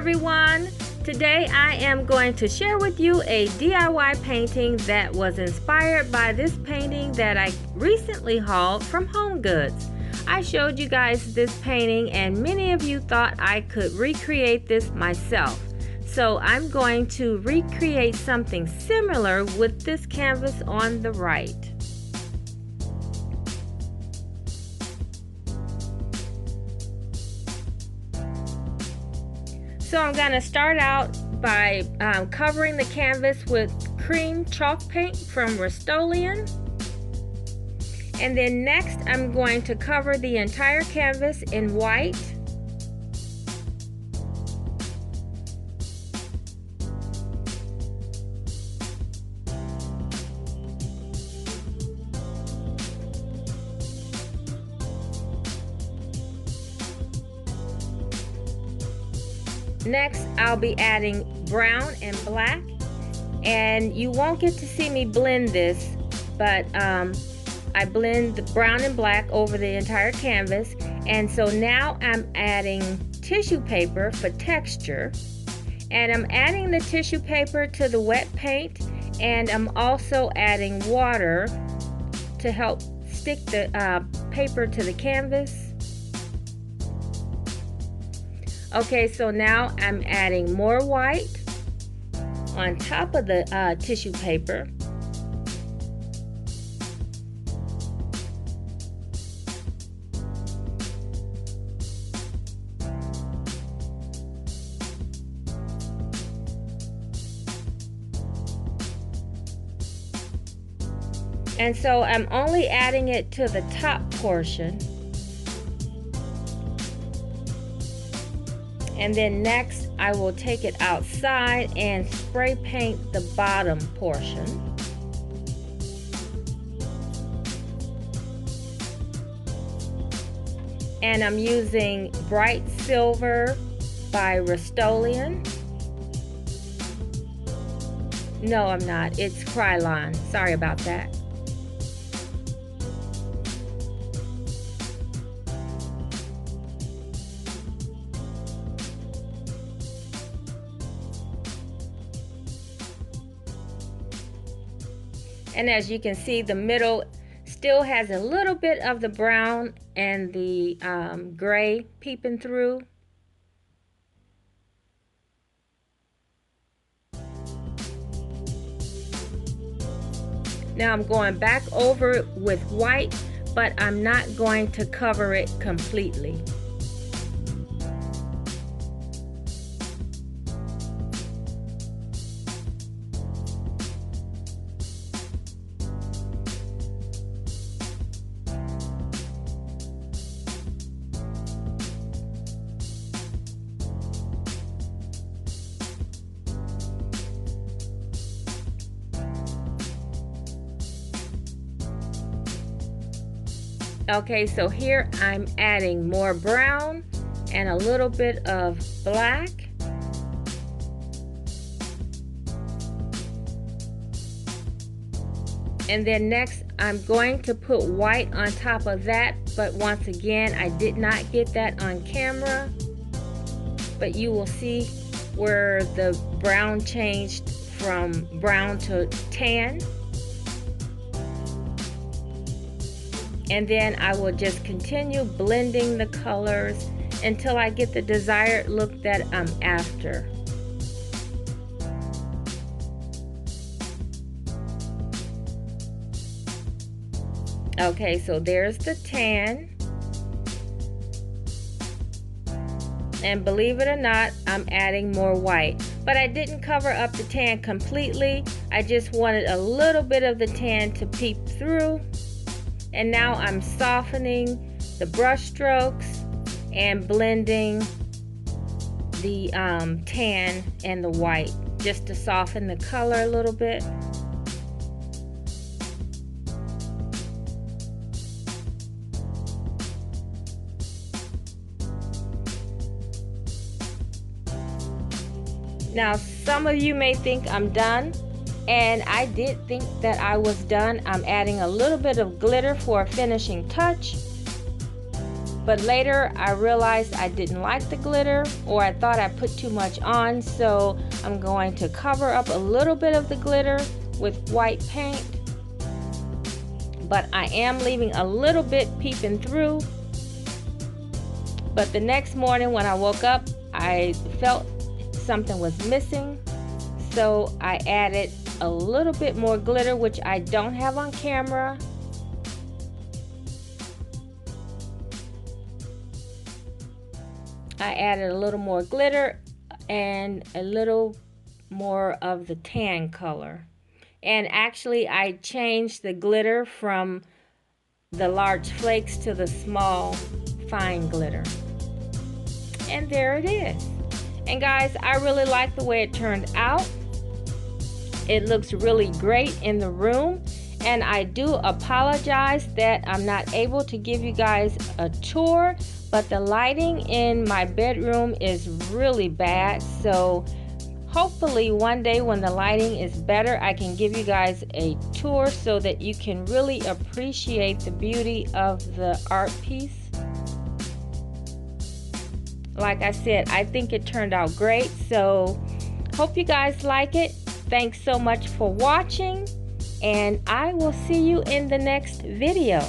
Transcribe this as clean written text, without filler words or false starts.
everyone. Today I am going to share with you a DIY painting that was inspired by this painting that I recently hauled from Home Goods. I showed you guys this painting and many of you thought I could recreate this myself. So I'm going to recreate something similar with this canvas on the right. So I'm going to start out by covering the canvas with cream chalk paint from Rust-Oleum. And then next I'm going to cover the entire canvas in white. Next, I'll be adding brown and black, and you won't get to see me blend this, but I blend the brown and black over the entire canvas. And so now I'm adding tissue paper for texture, and I'm adding the tissue paper to the wet paint, and I'm also adding water to help stick the paper to the canvas. Okay, so now I'm adding more white on top of the tissue paper. And so I'm only adding it to the top portion. And then next I will take it outside and spray paint the bottom portion. And I'm using Bright Silver by Rust-Oleum. No, I'm not. It's Krylon. Sorry about that. And as you can see, the middle still has a little bit of the brown and the gray peeping through. Now I'm going back over it with white, but I'm not going to cover it completely. Okay, so here I'm adding more brown and a little bit of black. And then next I'm going to put white on top of that, but once again I did not get that on camera. But you will see where the brown changed from brown to tan. And then I will just continue blending the colors until I get the desired look that I'm after. Okay, so there's the tan. And believe it or not, I'm adding more white. But I didn't cover up the tan completely. I just wanted a little bit of the tan to peep through. And now I'm softening the brush strokes and blending the tan and the white just to soften the color a little bit. Now some of you may think I'm done, and I did think that I was done. I'm adding a little bit of glitter for a finishing touch. But later I realized I didn't like the glitter, or I thought I put too much on, so I'm going to cover up a little bit of the glitter with white paint. But I am leaving a little bit peeping through. But the next morning when I woke up, I felt something was missing, so I added a little bit more glitter, which I don't have on camera. I added a little more glitter and a little more of the tan color. And actually I changed the glitter from the large flakes to the small fine glitter. And there it is. And guys, I really like the way it turned out. It looks really great in the room. And I do apologize that I'm not able to give you guys a tour, but the lighting in my bedroom is really bad. So hopefully one day when the lighting is better, I can give you guys a tour so that you can really appreciate the beauty of the art piece. Like I said, I think it turned out great. So hope you guys like it. Thanks so much for watching, and I will see you in the next video.